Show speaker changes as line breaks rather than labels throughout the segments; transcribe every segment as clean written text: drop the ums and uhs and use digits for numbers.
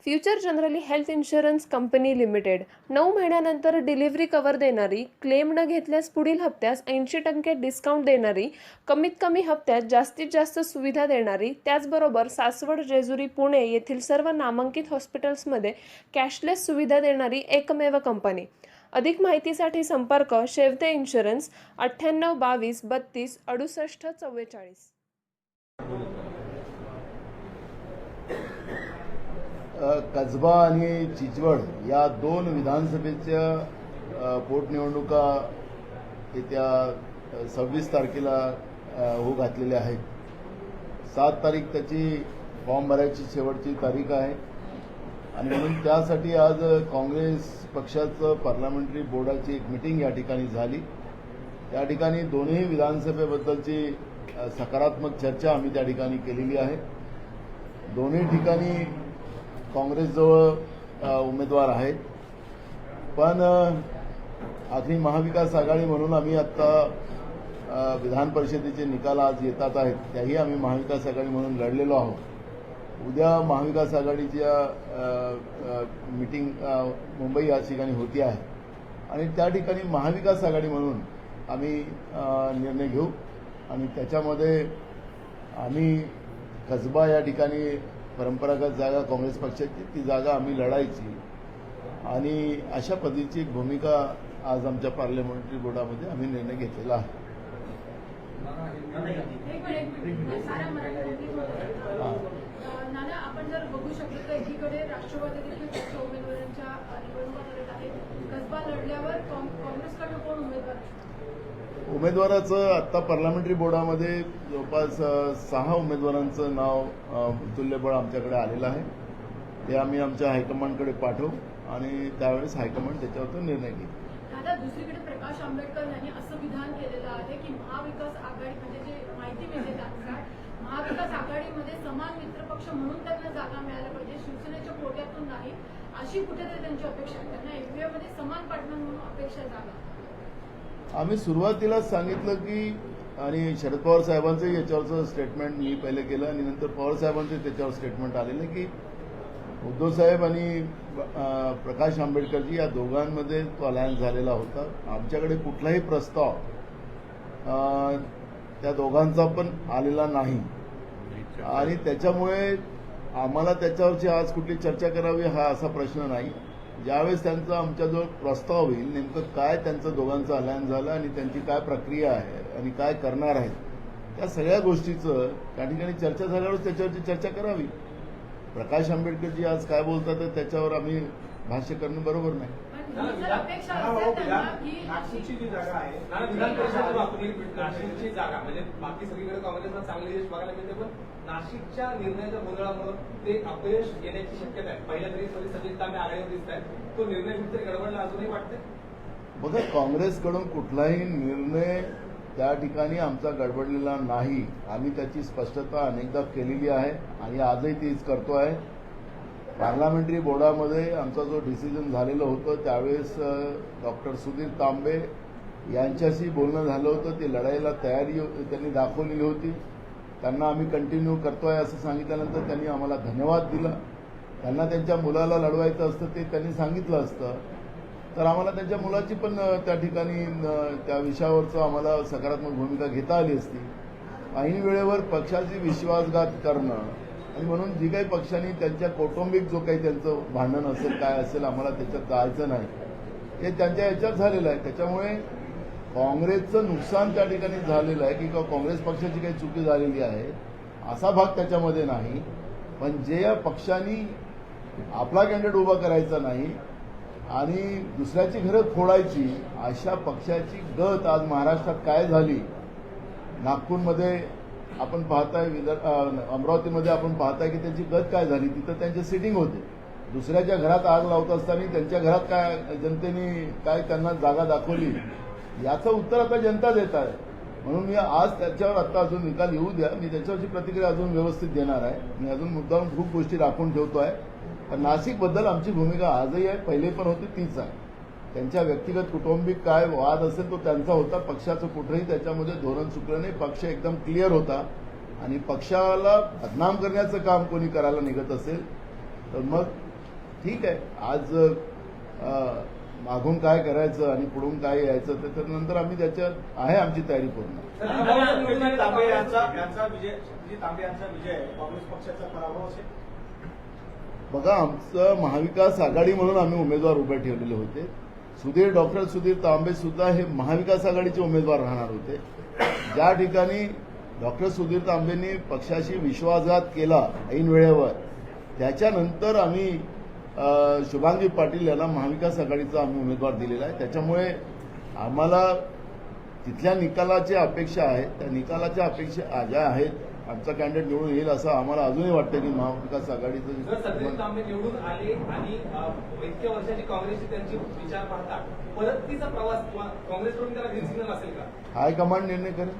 Future generally health insurance company limited 9 महिन्यानंतर delivery cover देणारी, claim न घेतल्यास पुढील हप्त्यास 80% डिस्काउंट देणारी, कमीत कमी हप्त्यात जास्तीत जास्त सुविधा देणारी, त्याचबरोबर सासवड, जेजुरी, पुणे येथील सर्व नामांकित हॉस्पिटल्समध्ये कॅशलेस सुविधा देणारी एकमेव कंपनी. अधिक माहितीसाठी संपर्क शेवते इन्शुरन्स 98 22 32 68 44.
कसबा आणि चिंचवड या दोन विधानसभेच्या पोटनिवडणुका येत्या 26 तारखेला होऊ घातलेल्या आहेत. 7 तारीख त्याची फॉर्म भरायची शेवटची तारीख आहे आणि म्हणून त्यासाठी आज काँग्रेस पक्षाचं पार्लमेंटरी बोर्डाची एक मीटिंग या ठिकाणी झाली. त्या ठिकाणी दोन्ही विधानसभेबद्दलची सकारात्मक चर्चा आम्ही त्या ठिकाणी केलेली आहे. दोन्ही ठिकाणी काँग्रेसजवळ उमेदवार आहेत, पण आखरी महाविकास आघाडी म्हणून आम्ही आत्ता विधान परिषदेचे निकाल आज येतात आहेत, त्याही आम्ही महाविकास आघाडी म्हणून लढलेलो आहोत. उद्या महाविकास आघाडीच्या मीटिंग मुंबई या ठिकाणी होती आहे आणि त्या ठिकाणी महाविकास आघाडी म्हणून आम्ही निर्णय घेऊ आणि त्याच्यामध्ये आम्ही कसबा या ठिकाणी परंपरागत जागा काँग्रेस पक्षाची, ती जागा आम्ही लढायची आणि अशा पद्धतीची एक भूमिका आज आमच्या पार्लमेंटरी बोर्डामध्ये आम्ही निर्णय घेतलेला आहे.
नाना, आपण जर बघू शकतो तर एकीकडे राष्ट्रवादी देखील त्याच्या उमेदवारांच्या निवडणुका करत आहे. कसबा लढल्यावर काँग्रेसकडे कोण उमेदवार?
उमेदवाराचं आत्ता पार्लमेंटरी बोर्डामध्ये जवळपास 6 उमेदवारांचं नाव तुल्यबळ आमच्याकडे आलेलं आहे. ते आम्ही आमच्या हायकमांडकडे पाठवू आणि त्यावेळेस हायकमांड त्याच्यावर निर्णय घेईल.
दादा, दुसरीकडे प्रकाश आंबेडकर यांनी असं विधान केलेलं आहे की महाविकास आघाडी म्हणजे जे माहिती मिळते त्यानुसार महाविकास आघाडीमध्ये समान मित्रपक्ष म्हणून त्यांना जागा मिळायला पाहिजे, शिवसेनेच्या कोट्यातून नाही, अशी कुठेतरी त्यांची अपेक्षा आहे. त्यांना एमपीमध्ये समान पार्टनर म्हणून अपेक्षा जागा.
आम्ही सुरुवातीलाच सांगितलं की, आणि शरद पवार साहेबांचं याच्यावरचं स्टेटमेंट मी पहिले केलं आणि नंतर पवार साहेबांचं त्याच्यावर स्टेटमेंट आलेलं की उद्धव साहेब आणि प्रकाश आंबेडकरजी या दोघांमध्ये तो अलायन्स झालेला होता. आमच्याकडे कुठलाही प्रस्ताव त्या दोघांचा पण आलेला नाही आणि त्याच्यामुळे आम्हाला त्याच्यावरची आज कुठली चर्चा करावी हा असा प्रश्न नाही. ज्यावेळेस त्यांचा आमच्याजवळ प्रस्ताव होईल, नेमकं काय त्यांचं दोघांचं अलायन्स झालं आणि त्यांची काय प्रक्रिया आहे आणि काय करणार आहेत, त्या सगळ्या गोष्टीचं त्या ठिकाणी चर्चा झाल्यावर त्याच्यावरची चर्चा करावी. प्रकाश आंबेडकरजी आज काय बोलतात तर त्याच्यावर आम्ही भाष्य करणं बरोबर नाही.
नाशिकची जी जागा आहे, विधान परिषद नाशिकची जागा म्हणजे बाकी सगळीकडे काँग्रेसला चांगले यश बघायला मिळते, पण नाशिकच्या निर्णयाच्या गोंधळामुळे ते अपयश येण्याची शक्यता आहे. पहिल्या तरी सजित तांबे आघाडीवर दिसत आहेत, तो निर्णय कुठेतरी गडबडला अजूनही वाटते.
बघा, काँग्रेसकडून कुठलाही निर्णय त्या ठिकाणी आमचा गडबडलेला नाही. आम्ही त्याची स्पष्टता अनेकदा केलेली आहे आणि आजही तीच करतो आहे. पार्लमेंटरी बोर्डामध्ये आमचा जो डिसिजन झालेलं होतं त्यावेळेस डॉक्टर सुधीर तांबे यांच्याशी बोलणं झालं होतं. ते लढाईला तयारी त्यांनी दाखवलेली होती. त्यांना आम्ही कंटिन्यू करतोय असं सांगितल्यानंतर त्यांनी आम्हाला धन्यवाद दिला. त्यांना त्यांच्या मुलाला लढवायचं असतं ते त्यांनी सांगितलं असतं तर आम्हाला त्यांच्या मुलाची पण त्या ठिकाणी त्या विषयावरचं आम्हाला सकारात्मक भूमिका घेता आली असती. ऐन वेळेवर पक्षाची विश्वासघात करणं आणि म्हणून जी काही पक्षांनी त्यांच्या कौटुंबिक जो काही त्यांचं भांडण असेल काय असेल आम्हाला त्याच्यात जायचं नाही, हे त्यांच्या याच्यात झालेलं आहे. त्याच्यामुळे काँग्रेसचं नुकसान त्या ठिकाणी झालेलं आहे की काँग्रेस पक्षाची काही चुकी झालेली आहे असा भाग त्याच्यामध्ये नाही. पण जे या पक्षांनी आपला कॅन्डिडेट उभा करायचा नाही आणि दुसऱ्याची घरं फोडायची अशा पक्षाची गत आज महाराष्ट्रात काय झाली. नागपूरमध्ये आपण पाहताय, अमरावतीमध्ये आपण पाहताय की त्यांची गत काय झाली. तिथं त्यांचे सिटिंग होते, दुसऱ्याच्या घरात आग लावत असताना त्यांच्या घरात काय जनतेने काय त्यांना जागा दाखवली याचं उत्तर आता जनता देत आहे. म्हणून मी आज त्याच्यावर आता अजून निकाल येऊ द्या, मी त्याच्यावरची प्रतिक्रिया अजून व्यवस्थित देणार आहे. मी अजून मुद्दाम खूप गोष्टी राखून ठेवतो आहे. पण नाशिकबद्दल आमची भूमिका आजही आहे, पहिले पण होती तीच आहे. त्यांच्या व्यक्तिगत कौटुंबिक काय वाद असेल तो त्यांचा होता. पक्षाचं कुठेही त्याच्यामध्ये धोरण चुकलं नाही. पक्ष एकदम क्लिअर होता आणि पक्षाला बदनाम करण्याचं काम कोणी करायला निघत असेल तर मग ठीक आहे. आज मागून काय करायचं आणि पुढून काय यायचं ते तर नंतर आम्ही त्याच्यात आहे आमची तयारी पूर्ण.
तांबे यांचा विजय काँग्रेस पक्षाचा पराभव असेल.
बघा, आमचं महाविकास आघाडी म्हणून आम्ही उमेदवार उभे ठेवलेले होते. डॉक्टर सुधीर तांबे सुद्धा हे महाविकास आघाडीचे उमेदवार राहणार होते. ज्या ठिकाणी डॉक्टर सुधीर तांबेंनी पक्षाशी विश्वासघात केला ऐन वेळेवर, त्याच्यानंतर आम्ही शुभांगी पाटील यांना महाविकास आघाडीचा आम्ही उमेदवार दिलेला आहे. त्याच्यामुळे आम्हाला तिथल्या निकालाच्या अपेक्षा आहेत. त्या निकालाच्या अपेक्षा ज्या आहेत, आमचा कॅन्डिडेट निवडून येईल असं आम्हाला अजूनही वाटतं की महाविकास
जर
आघाडीचं
सदरील तांबे निवडून आले आणि इतक्या वर्षाची काँग्रेसची त्यांची विचार पाहता परतीचा प्रवास काँग्रेसकडून त्याला ग्रीन सिग्नल असेल का?
हायकमांड निर्णय करेल.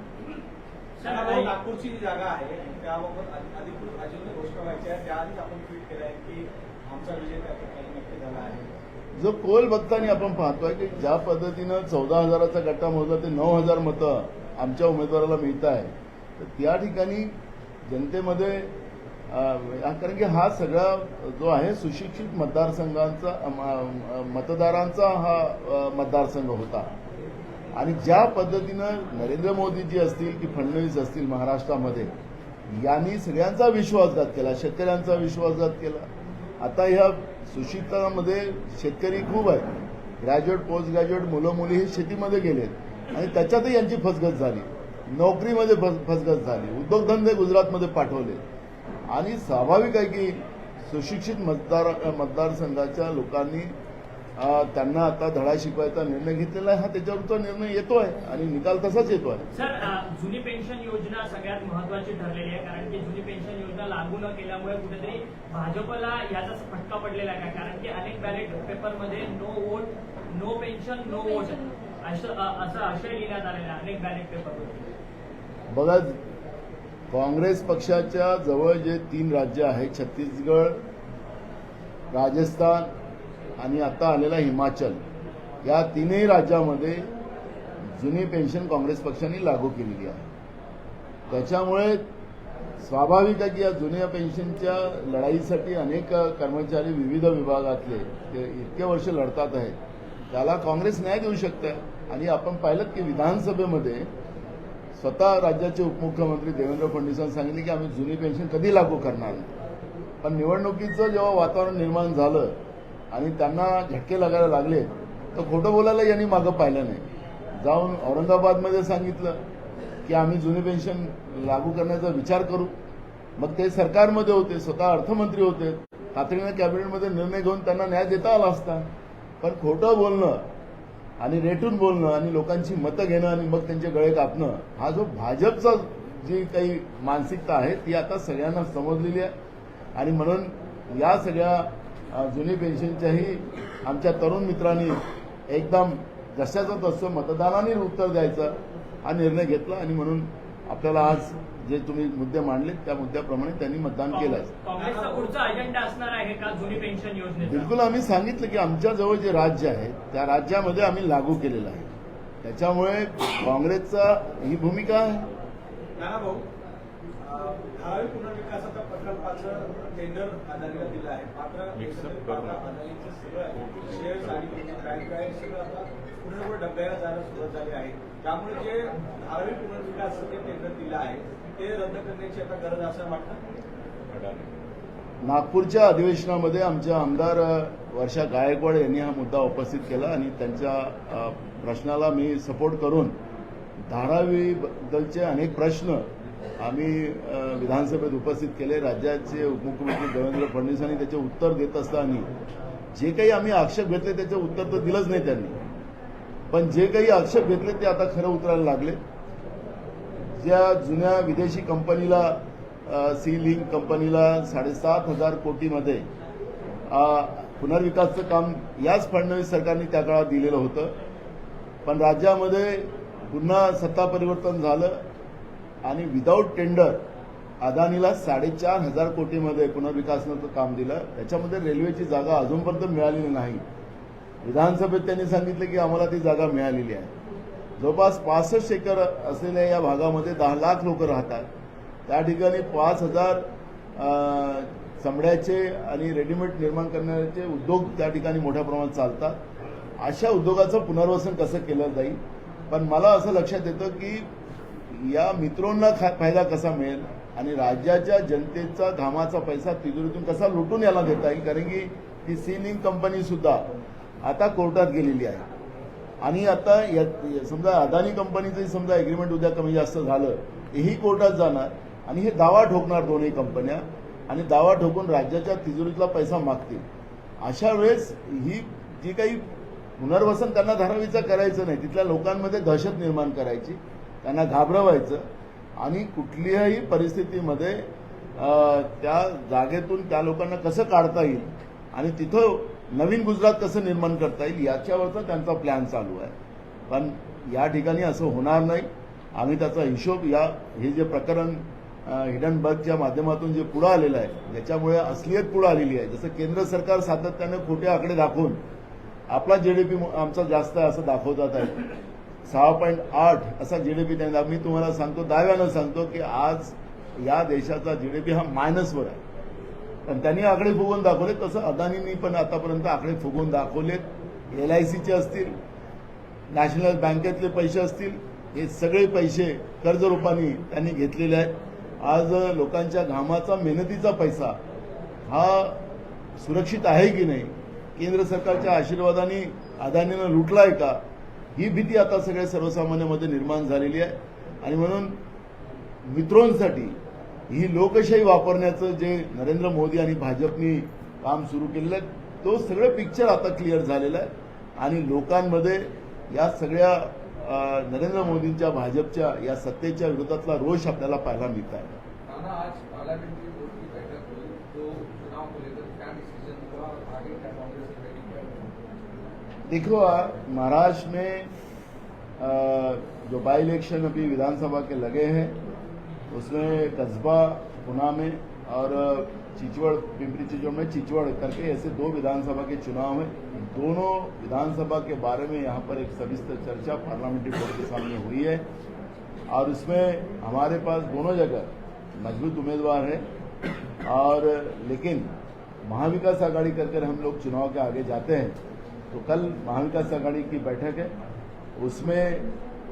नागपूरची जी जागा आहे त्याबाबत अधिकृत अजून घोषणा व्हायची आहे. त्याआधीच आपण ट्विट केलं आहे की आमचा विजय त्या ठिकाणी नक्की झाला आहे.
जो कोल बघताना आपण पाहतोय की ज्या पद्धतीनं 14,000चा गट्टा मोजला ते 9,000 मतं आमच्या उमेदवाराला मिळत आहे, तर त्या ठिकाणी जनतेमध्ये कारण की हा सगळा जो आहे सुशिक्षित मतदारसंघांचा मतदारांचा हा मतदारसंघ होता. आणि ज्या पद्धतीनं नरेंद्र मोदीजी असतील की फडणवीस असतील महाराष्ट्रामध्ये यांनी सगळ्यांचा विश्वासघात केला, शेतकऱ्यांचा विश्वासघात केला. आता ह्या सुशिक्षितांमध्ये शेतकरी खूप आहेत. ग्रॅज्युएट पोस्ट ग्रॅज्युएट मुलं मुली हे शेतीमध्ये गेलेत आणि त्याच्यातही यांची फसगत झाली. नोकरीमध्ये फसगत झाली. उद्योगधंदे गुजरातमध्ये पाठवले. आणि स्वाभाविक आहे की सुशिक्षित मतदारसंघाच्या लोकांनी त्यांना आता धडा शिकवायचा निर्णय घेतलेला आहे. हा त्याच्यावरचा निर्णय येतोय आणि निकाल तसाच येतोय.
सर, जुनी पेन्शन योजना सगळ्यात महत्वाची ठरलेली आहे, कारण की जुनी पेन्शन योजना लागू न केल्यामुळे कुठेतरी भाजपला याचा फटका पडलेला आहे. कारण की अनेक बॅलेट पेपरमध्ये no vote no pension no vote असं आशय लिहिण्यात आलेला आहे अनेक बॅलेट पेपरमध्ये.
बघा, काँग्रेस पक्षाच्या जवळ जे 3 राज्य आहेत, छत्तीसगड, राजस्थान आणि आता आलेला हिमाचल, या 3ही राज्यामध्ये जुनी पेन्शन काँग्रेस पक्षाने लागू केलेली आहे. त्याच्यामुळे स्वाभाविक आहे की या जुन्या पेन्शनच्या लढाईसाठी अनेक कर्मचारी विविध विभागातले ते इतके वर्ष लढतात आहेत, त्याला काँग्रेस न्याय देऊ शकते. आणि आपण पाहिलं की विधानसभेमध्ये स्वतः राज्याचे उपमुख्यमंत्री देवेंद्र फडणवीसांनी सांगितले की आम्ही जुनी पेन्शन कधी लागू करणार नाही. पण निवडणुकीचं जेव्हा वातावरण निर्माण झालं आणि त्यांना झटके लागायला लागले, तर खोटं बोलायला यांनी मागं पाहिलं नाही. जाऊन औरंगाबादमध्ये सांगितलं की आम्ही जुनी पेन्शन लागू करण्याचा विचार करू. मग ते सरकारमध्ये होते, स्वतः अर्थमंत्री होते, तातडीनं कॅबिनेटमध्ये निर्णय घेऊन त्यांना न्याय देता आला असता. पण खोटं बोलणं आणि रेटून बोलणं आणि लोकांची मतं घेणं आणि मग त्यांचे गळे कापणं, हा जो भाजपचा जी काही मानसिकता आहे ती आता सगळ्यांना समजलेली आहे. आणि म्हणून या सगळ्या जुनी पेन्शनच्याही आमच्या तरुण मित्रांनी एकदम जशाचं तसं मतदानाने उत्तर द्यायचं हा निर्णय घेतला. आणि म्हणून आपल्याला आज जे तुम्ही मुद्दे मांडले त्या मुद्द्याप्रमाणे त्यांनी मतदान केलं.
काँग्रेसचा पुढचा अजेंडा असणार आहे का जुनी पेन्शन योजनेचा?
बिलकुल. आम्ही सांगितलं की आमच्याजवळ जे राज्य आहे त्या राज्यामध्ये आम्ही लागू केलेलं आहे. त्याच्यामुळे काँग्रेसचा ही भूमिका आहे.
नाना भाऊ, धारावी पुनर्विकासाच्या प्रकल्पाचं टेंडर अदानीला दिलं आहे. मात्र अदानीचं सगळं शेअर्स आणि काय सगळं आता पूर्णपणे डब्याला जायला सुरुवात झाली आहे. त्यामुळे जे धारावी पुनर्विकासाचं जे टेंडर दिलं आहे ते रद्द करण्याची आता गरज असं वाटतं.
नागपूरच्या अधिवेशनामध्ये आमच्या आमदार वर्षा गायकवाड यांनी हा मुद्दा उपस्थित केला आणि त्यांच्या प्रश्नाला मी सपोर्ट करून धारावीबद्दलचे अनेक प्रश्न आम्ही विधानसभेत उपस्थित केले. राज्याचे उपमुख्यमंत्री देवेंद्र फडणवीसांनी त्याचे उत्तर देत असताना जे काही आम्ही आक्षेप घेतले त्याचं उत्तर तर दिलंच नाही त्यांनी. पण जे काही आक्षेप घेतले ते आता खरं उतरायला लागले. ज्या जुन्या विदेशी कंपनीला सी लिंक कंपनीला 7,500 कोटीमध्ये पुनर्विकासचं काम याच फडणवीस सरकारने त्या काळात दिलेलं होतं. पण राज्यामध्ये पुन्हा सत्ता परिवर्तन झालं आणि विदाऊट टेंडर अदानीला 4,500 कोटीमध्ये पुनर्विकासाचं काम दिलं. त्याच्यामध्ये रेल्वेची जागा अजूनपर्यंत मिळालेली नाही. विधानसभेत त्यांनी सांगितलं की आम्हाला ती जागा मिळालेली आहे. जवळपास 65 एकर असलेल्या या भागामध्ये 10 लाख लोक राहतात. त्या ठिकाणी 5,000 चमड्याचे आणि रेडीमेड निर्माण करण्याचे उद्योग त्या ठिकाणी मोठ्या प्रमाणात चालतात. अशा उद्योगाचं पुनर्वसन कसं केलं जाईल. पण मला असं लक्षात येतं की या मित्रोंना फायदा कसा मिळेल आणि राज्याच्या जनतेचा घामाचा पैसा तिजोरीतून कसा लुटून याला देता येईल. कारण की ती सीलिंग कंपनी सुद्धा आता कोर्टात गेलेली आहे आणि आता समजा अदानी कंपनीचं समजा एग्रीमेंट उद्या कमी जास्त झालं हेही कोर्टात जाणार आणि हे दावा ठोकणार दोन्ही कंपन्या आणि दावा ठोकून राज्याच्या तिजोरीतला पैसा मागतील. अशा वेळेस ही जी काही पुनर्वसन त्यांना धारावीचं करायचं नाही, तिथल्या लोकांमध्ये दहशत निर्माण करायची, त्यांना घाबरवायचं आणि कुठल्याही परिस्थितीमध्ये त्या जागेतून त्या लोकांना कसं काढता येईल आणि तिथं नवीन गुजरात कसं निर्माण करता येईल याच्यावरचा त्यांचा प्लॅन चालू आहे. पण या ठिकाणी असं होणार नाही. आम्ही त्याचा हिशोब हे जे प्रकरण हिडनबर्गच्या माध्यमातून जे पुढे आलेलं आहे त्याच्यामुळे असलियत पुढे आलेली आहे. जसं केंद्र सरकार सातत्याने खोटे आकडे दाखवून आपला जीडीपी आमचा जास्त आहे असं दाखवतात आहे. 6.8 असा जीडीपी त्यांना मी तुम्हाला सांगतो, दाव्यानं सांगतो की आज या देशाचा जीडीपी हा मायनसवर आहे. पण त्यांनी आकडे फुगवून दाखवले, तसं अदानींनी पण आतापर्यंत आकडे फुगवून दाखवलेत. LICचे असतील, नॅशनल बँकेतले पैसे असतील, हे सगळे पैसे कर्जरूपाने त्यांनी घेतलेले आहेत. आज लोकांच्या घामाचा मेहनतीचा पैसा हा सुरक्षित आहे की नाही, केंद्र सरकारच्या आशीर्वादाने अदानीनं लुटलाय का, ही भीती आता सगळ्या सर्वसामान्यांमध्ये निर्माण झालेली आहे. आणि म्हणून मित्रांसाठी ही लोकशाही वापरण्याचं जे नरेंद्र मोदी आणि भाजपनी काम सुरू केलेलं आहे तो सगळं पिक्चर आता क्लिअर झालेलं आहे आणि लोकांमध्ये या सगळ्या नरेंद्र मोदींच्या भाजपच्या या सत्तेच्या विरोधातला रोष आपल्याला पाहायला मिळत आहे.
आज पार्लियामेंट्री बोर्ड की बैठक हुई तो चुनाव को लेकर क्या डिसीजन हुआ, आगे क्या कांग्रेस की रेडी क्या?
देखो, महाराष्ट्र में जो बाई इलेक्शन अभी विधानसभा के लगे हैं उसमें कस्बा पुना में और चिचवड़, पिंपरी चिंचवड़ में चिचवड़ करके ऐसे 2 विधानसभा के चुनाव हैं. दोनों विधानसभा के बारे में यहाँ पर एक सविस्तर चर्चा पार्लियामेंट्री बोर्ड के सामने हुई है और उसमें हमारे पास दोनों जगह मजबूत उम्मीदवार हैं और लेकिन महाविकास आघाड़ी कर हम लोग चुनाव के आगे जाते हैं. तो कल महाविकास आघाड़ी की बैठक है, उसमें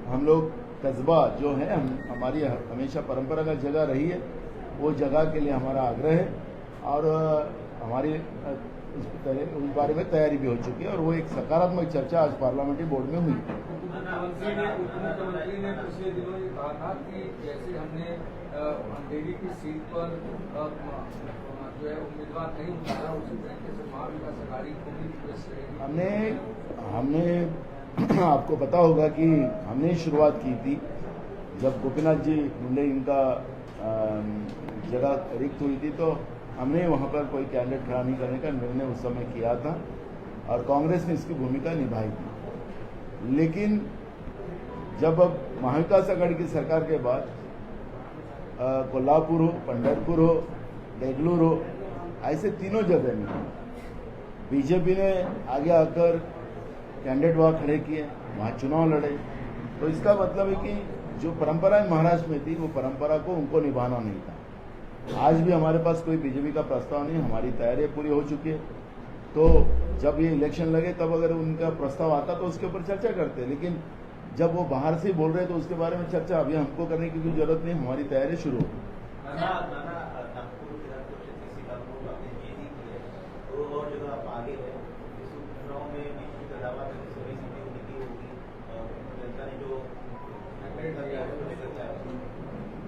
हम लोग कस्बा जो है हमारी हमेशा परंपरागत जगह रही है, वो जगह के लिए हमारा आग्रह है और हमारी उस बारे में तैयारी भी हो चुकी है और वो एक सकारात्मक चर्चा आज पार्लियामेंट्री बोर्ड में हुई.
मुख्यमंत्री ने पिछले दिनों ये कहा था कि जैसे हमने अंधेरी की सीट पर जो है उम्मीदवार नहीं उतारा, उसी तरीके से महाविकास आघाड़ी को भी रिक्वेस्ट करेगी.
हमने आपको पता होगा कि हमने शुरुआत की थी जब गोपीनाथ जी मुंडे इनका जगह रिक्त हुई थी, तो हमने वहाँ पर कोई कैंडिडेट खड़ा नहीं करने का निर्णय उस समय किया था और कांग्रेस ने इसकी भूमिका निभाई थी. लेकिन जब अब महाविकास आघाड़ी की सरकार के बाद कोल्हापुर हो, पंढरपुर हो, बेंगलुरु हो, ऐसे तीनों जगह में बीजेपी ने आगे आकर कैंडिडेट वहाँ खड़े किए, वहाँ चुनाव लड़े. तो इसका मतलब है कि जो परंपराएं महाराष्ट्र में थी वो परंपरा को उनको निभाना नहीं था. आज भी हमारे पास कोई बीजेपी का प्रस्ताव नहीं, हमारी तैयारी पूरी हो चुकी है. तो जब ये इलेक्शन लगे तब अगर उनका प्रस्ताव आता तो उसके ऊपर चर्चा करते, लेकिन जब वो बाहर से बोल रहे तो उसके बारे में चर्चा अभी हमको करने की कोई जरूरत नहीं, हमारी तैयारी शुरू हो.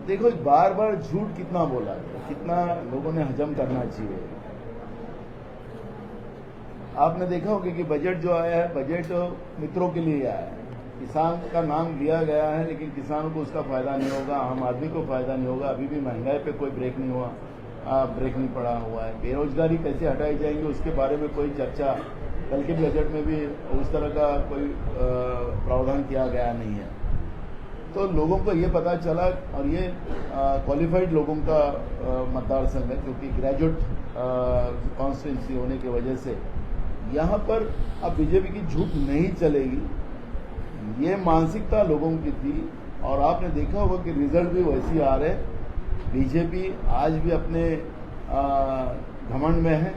देखो, बार बार झूठ कितना बोला है, कितना लोगों ने हजम करना चाहिए. आपने देखा होगा कि बजट जो आया है, बजट मित्रों के लिए आया है. किसान का नाम लिया गया है लेकिन किसानों को उसका फायदा नहीं होगा, आम आदमी को फायदा नहीं होगा. अभी भी महंगाई पे कोई ब्रेक नहीं पड़ा हुआ है. बेरोजगारी कैसे हटाई जाएगी उसके बारे में कोई चर्चा कल के बजट में भी उस तरह का कोई प्रावधान किया गया नहीं है. तो लोगों को ये पता चला और ये क्वालिफाइड लोगों का मतदार संघ है, क्योंकि ग्रेजुएट कॉन्स्टिट्यूंसी होने की वजह से यहाँ पर अब बीजेपी की झूठ नहीं चलेगी. ये मानसिकता लोगों की थी और आपने देखा होगा कि रिजल्ट भी वैसे ही आ रहे. बीजेपी आज भी अपने घमंड में है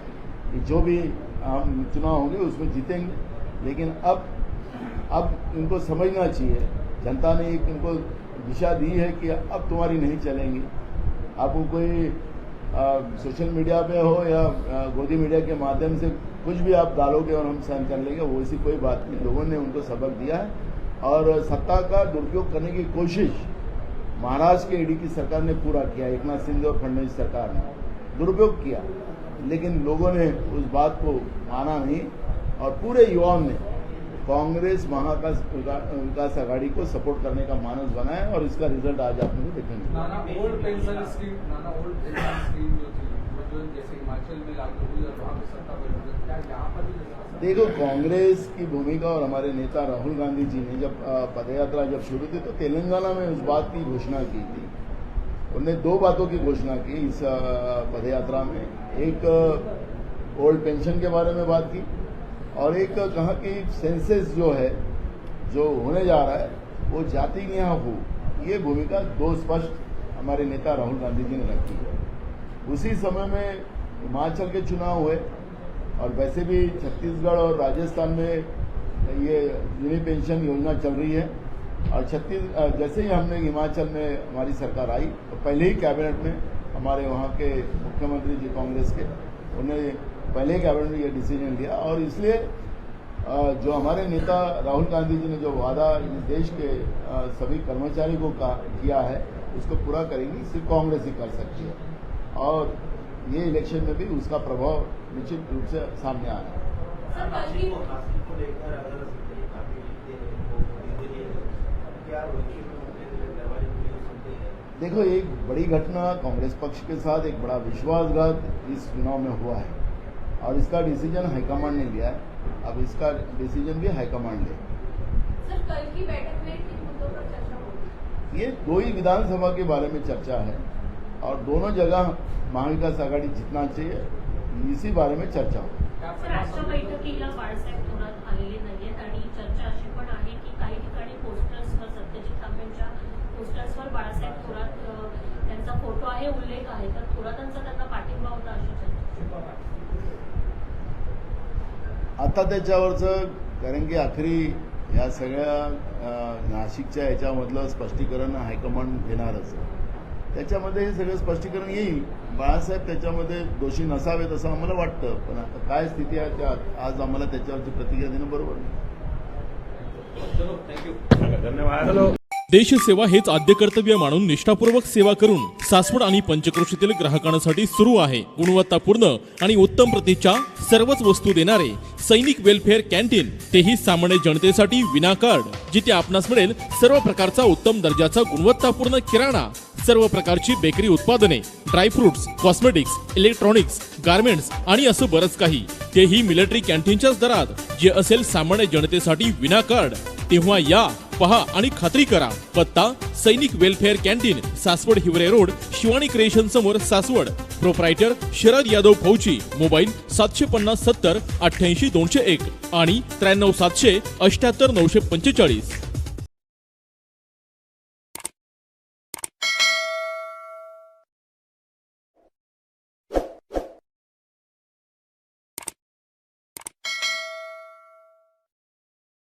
कि जो भी हम चुनाव होंगे उसमें जीतेंगे, लेकिन अब इनको समझना चाहिए, जनता ने एक इनको दिशा दी है कि अब तुम्हारी नहीं चलेंगी। आपको कोई सोशल मीडिया पे हो या गोदी मीडिया के माध्यम से कुछ भी आप डालोगे और हम सहन कर लेंगे, वो ऐसी कोई बात नहीं। लोगों ने उनको सबक दिया है और सत्ता का दुरुपयोग करने की कोशिश महाराष्ट्र के ईडी की सरकार ने पूरा किया, एकनाथ शिंदे और फडणवीस सरकार ने दुरुपयोग किया, लेकिन लोगों ने उस बात को माना नहीं और पूरे युवाओं ने कांग्रेस विकास आघाड़ी को सपोर्ट करने का मानस बनाया और इसका रिजल्ट आज आप लोग देखेंगे।
नाना ओल्ड पेंशन स्कीम जो थी वो जो जैसे हिमाचल में लागू हुई और वहाँ पे सत्ता परिवर्तन, क्या यहाँ पर भी
देखो, कांग्रेस की भूमिका और हमारे नेता राहुल गांधी जी ने जब पदयात्रा जब शुरू की तो तेलंगाना में उस बात की घोषणा की थी। उन्होंने 2 बातों की घोषणा की इस पदयात्रा में, एक ओल्ड पेंशन के बारे में बात की और एक कहा कि सेंसस जो है जो होने जा रहा है वो जाति न्याय हो। ये भूमिका 2 स्पष्ट हमारे नेता राहुल गांधी जी ने रखी है। उसी समय में हिमाचल के चुनाव हुए और वैसे भी छत्तीसगढ़ और राजस्थान में ये यूनि पेंशन योजना चल रही है और जैसे ही हमने हिमाचल में हमारी सरकार आई तो पहले ही कैबिनेट में हमारे वहाँ के मुख्यमंत्री जी कांग्रेस के, उन्होंने पहले ही कैबिनेट में ये डिसीजन लिया और इसलिए जो हमारे नेता राहुल गांधी जी ने जो वादा इस देश के सभी कर्मचारी को किया है उसको पूरा करेंगी, सिर्फ कांग्रेस ही कर सकती है और ये इलेक्शन में भी उसका प्रभाव निश्चित रूप से सामने आ रहा है।
सर, कल की
देखो, एक बड़ी घटना कांग्रेस पक्ष के साथ एक बड़ा विश्वासघात इस चुनाव में हुआ है और इसका डिसीजन हाईकमांड ने लिया है। अब इसका डिसीजन भी हाईकमांड ले।
सर, कल की बैठक में किन मुद्दों पर चर्चा होगी?
ये 2 ही विधानसभा के बारे में चर्चा है और दोनों जगह महाविकास आघाडी जितना चाहिए, इसी बारे में चर्चा हो।
राष्ट्र बैठकीला बाळासाहेब थोरात आलेले नाहीयेत आणि चर्चा अशी पण आहे की काही ठिकाणी पोस्टर्सवर सत्यजित तांबेंच्या पोस्टर्सवर बाळासाहेब थोरात यांचा फोटो आहे, उल्लेख आहे, तर थोरातांचा त्यांना पाठिंबा होता अशी चर्चा।
आता त्याच्यावरचं, कारण की आखरी या सगळ्या नाशिकच्या याच्यामधलं स्पष्टीकरण हायकमांड घेणारच, त्याच्यामध्ये हे सगळं स्पष्टीकरण येईल। बाळासाहेब त्याच्यामध्ये दोषी नसावेत असं आम्हाला वाटतं, पण आता काय स्थिती आहे त्यात आज आम्हाला त्याच्यावरची प्रतिक्रिया देणं बरोबर नाही।
चलो, थँक्यू, धन्यवाद।
देशसेवा हेच आद्य कर्तव्य मानून निष्ठापूर्वक सेवा करून सासवड आणि पंचक्रोशीतील ग्राहकांसाठी सुरू आहे गुणवत्तापूर्ण आणि उत्तम प्रतीच्या सर्वच वस्तू देणारे सैनिक वेलफेअर कॅन्टीन, तेही सामान्य जनतेसाठी विनाकार्ड, जिथे आपणास मिळेल सर्व प्रकारचा उत्तम दर्जाचा गुणवत्तापूर्ण किराणा, सर्व प्रकारची बेकरी उत्पादने, ड्रायफ्रुट्स, कॉस्मेटिक्स, इलेक्ट्रॉनिक्स, गार्मेंट्स आणि असं बरंच काही, तेही मिलिटरी कॅन्टीनच्याच दरात, जे असेल सामान्य जनतेसाठी विनाकार्ड। तेव्हा या, पहा आणि खात्री करा। पत्ता सैनिक welfare canteen, Saswad Hiware road, Shivani creation समोर, सासवड। प्रोप्रायटर शरद यादव फौजी। मोबाईल 750 70 88 201 आणि 93 700 78 945।